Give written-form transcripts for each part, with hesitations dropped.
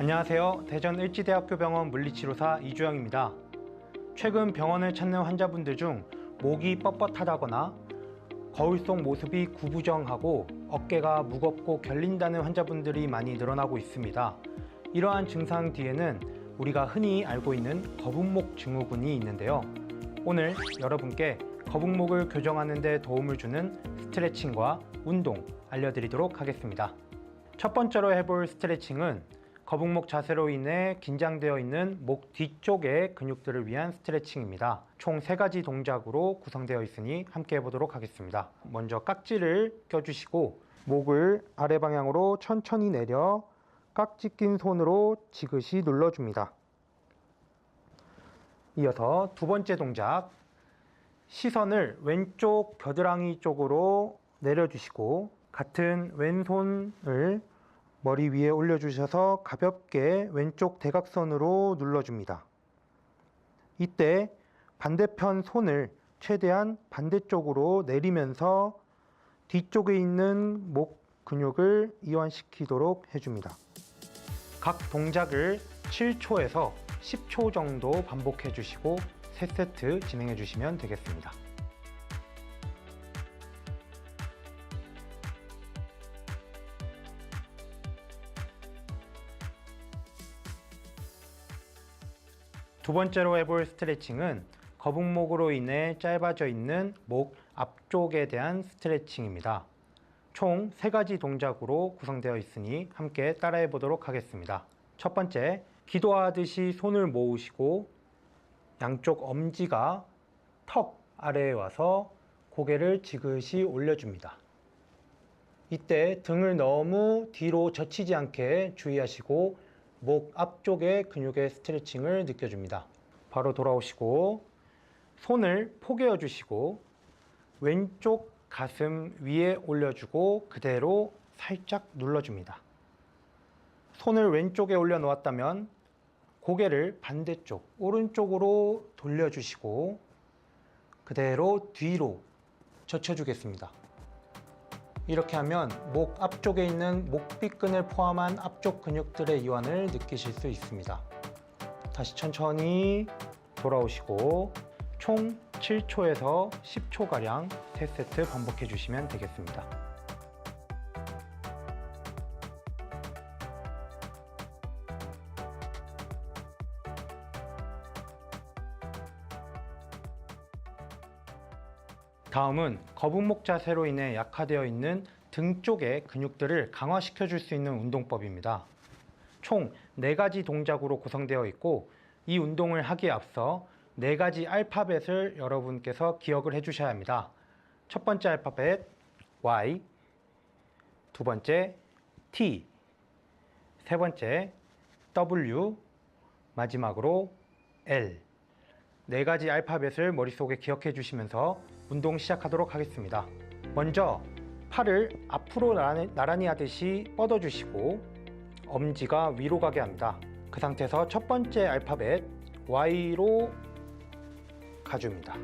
안녕하세요. 대전 을지대학교 병원 물리치료사 이주영입니다. 최근 병원을 찾는 환자분들 중 목이 뻣뻣하다거나 거울 속 모습이 구부정하고 어깨가 무겁고 결린다는 환자분들이 많이 늘어나고 있습니다. 이러한 증상 뒤에는 우리가 흔히 알고 있는 거북목 증후군이 있는데요. 오늘 여러분께 거북목을 교정하는 데 도움을 주는 스트레칭과 운동 알려드리도록 하겠습니다. 첫 번째로 해볼 스트레칭은 거북목 자세로 인해 긴장되어 있는 목 뒤쪽의 근육들을 위한 스트레칭입니다. 총 3가지 동작으로 구성되어 있으니 함께 해보도록 하겠습니다. 먼저 깍지를 껴주시고 목을 아래 방향으로 천천히 내려 깍지 낀 손으로 지그시 눌러줍니다. 이어서 두 번째 동작, 시선을 왼쪽 겨드랑이 쪽으로 내려주시고 같은 왼손을 머리 위에 올려주셔서 가볍게 왼쪽 대각선으로 눌러줍니다. 이때 반대편 손을 최대한 반대쪽으로 내리면서 뒤쪽에 있는 목 근육을 이완시키도록 해줍니다. 각 동작을 7초에서 10초 정도 반복해 주시고 3세트 진행해 주시면 되겠습니다. 두 번째로 해볼 스트레칭은 거북목으로 인해 짧아져 있는 목 앞쪽에 대한 스트레칭입니다. 총 3가지 동작으로 구성되어 있으니 함께 따라해 보도록 하겠습니다. 첫 번째, 기도하듯이 손을 모으시고 양쪽 엄지가 턱 아래에 와서 고개를 지그시 올려줍니다. 이때 등을 너무 뒤로 젖히지 않게 주의하시고 목 앞쪽의 근육의 스트레칭을 느껴줍니다. 바로 돌아오시고 손을 포개어 주시고 왼쪽 가슴 위에 올려주고 그대로 살짝 눌러줍니다. 손을 왼쪽에 올려놓았다면 고개를 반대쪽 오른쪽으로 돌려주시고 그대로 뒤로 젖혀주겠습니다. 이렇게 하면 목 앞쪽에 있는 목비근을 포함한 앞쪽 근육들의 이완을 느끼실 수 있습니다. 다시 천천히 돌아오시고 총 7초에서 10초가량 3세트 반복해 주시면 되겠습니다. 다음은 거북목 자세로 인해 약화되어 있는 등 쪽의 근육들을 강화시켜 줄 수 있는 운동법입니다. 총 4가지 동작으로 구성되어 있고 이 운동을 하기에 앞서 4가지 알파벳을 여러분께서 기억을 해 주셔야 합니다. 첫 번째 알파벳 Y, 두 번째 T, 세 번째 W, 마지막으로 L. 4가지 알파벳을 머릿속에 기억해 주시면서 운동 시작하도록 하겠습니다. 먼저 팔을 앞으로 나란히 하듯이 뻗어 주시고 엄지가 위로 가게 합니다. 그 상태에서 첫 번째 알파벳 Y로 가줍니다.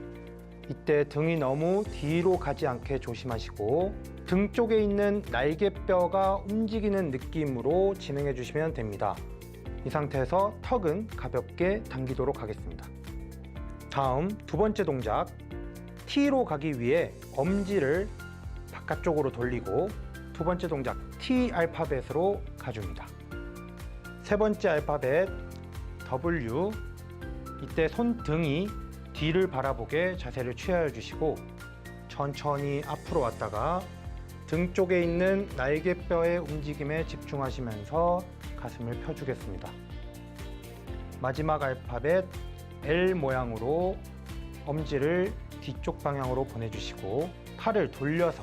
이때 등이 너무 뒤로 가지 않게 조심하시고 등 쪽에 있는 날개뼈가 움직이는 느낌으로 진행해 주시면 됩니다. 이 상태에서 턱은 가볍게 당기도록 하겠습니다. 다음 두 번째 동작, T로 가기 위해 엄지를 바깥쪽으로 돌리고 두 번째 동작 T 알파벳으로 가줍니다. 세 번째 알파벳 W, 이때 손등이 뒤를 바라보게 자세를 취하여 주시고 천천히 앞으로 왔다가 등 쪽에 있는 날개뼈의 움직임에 집중하시면서 가슴을 펴주겠습니다. 마지막 알파벳 L 모양으로 엄지를 뒤쪽 방향으로 보내주시고 팔을 돌려서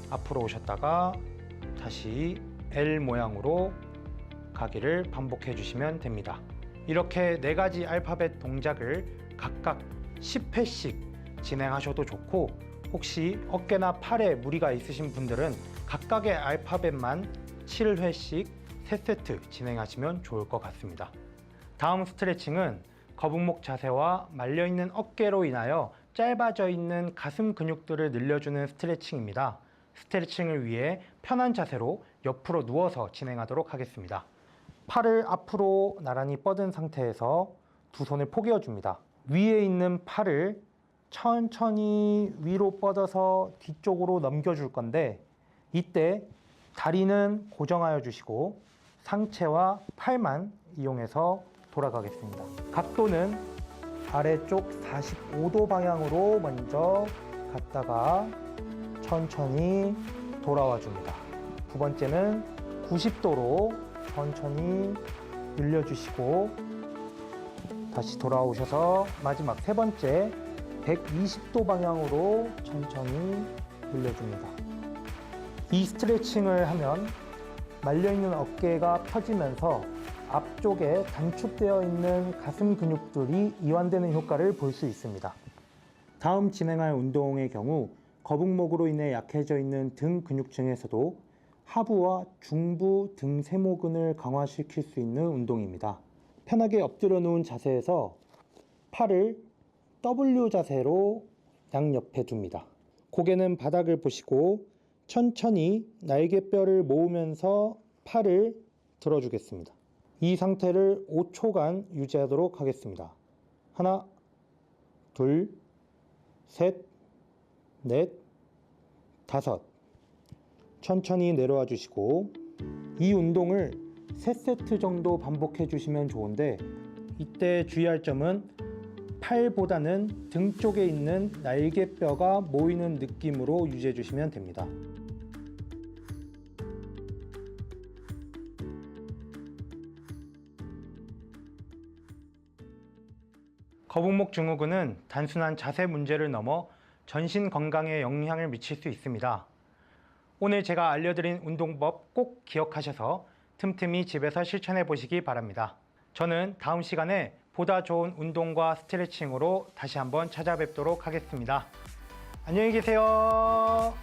앞으로 오셨다가 다시 L 모양으로 가기를 반복해 주시면 됩니다. 이렇게 4가지 알파벳 동작을 각각 10회씩 진행하셔도 좋고 혹시 어깨나 팔에 무리가 있으신 분들은 각각의 알파벳만 7회씩 3세트 진행하시면 좋을 것 같습니다. 다음 스트레칭은 거북목 자세와 말려있는 어깨로 인하여 짧아져 있는 가슴 근육들을 늘려주는 스트레칭입니다. 스트레칭을 위해 편한 자세로 옆으로 누워서 진행하도록 하겠습니다. 팔을 앞으로 나란히 뻗은 상태에서 두 손을 포개어 줍니다. 위에 있는 팔을 천천히 위로 뻗어서 뒤쪽으로 넘겨줄 건데, 이때 다리는 고정하여 주시고 상체와 팔만 이용해서 돌아가겠습니다. 각도는 아래쪽 45도 방향으로 먼저 갔다가 천천히 돌아와 줍니다. 두 번째는 90도로 천천히 늘려주시고 다시 돌아오셔서 마지막 세 번째 120도 방향으로 천천히 늘려줍니다. 이 스트레칭을 하면 말려있는 어깨가 펴지면서 앞쪽에 단축되어 있는 가슴 근육들이 이완되는 효과를 볼 수 있습니다. 다음 진행할 운동의 경우 거북목으로 인해 약해져 있는 등 근육층에서도 하부와 중부 등 세모근을 강화시킬 수 있는 운동입니다. 편하게 엎드려 놓은 자세에서 팔을 W 자세로 양옆에 둡니다. 고개는 바닥을 보시고 천천히 날개뼈를 모으면서 팔을 들어주겠습니다. 이 상태를 5초간 유지하도록 하겠습니다. 하나, 둘, 셋, 넷, 다섯. 천천히 내려와 주시고 이 운동을 3세트 정도 반복해 주시면 좋은데, 이때 주의할 점은 팔보다는 등 쪽에 있는 날개뼈가 모이는 느낌으로 유지해 주시면 됩니다. 거북목 증후군은 단순한 자세 문제를 넘어 전신 건강에 영향을 미칠 수 있습니다. 오늘 제가 알려드린 운동법 꼭 기억하셔서 틈틈이 집에서 실천해 보시기 바랍니다. 저는 다음 시간에 보다 좋은 운동과 스트레칭으로 다시 한번 찾아뵙도록 하겠습니다. 안녕히 계세요.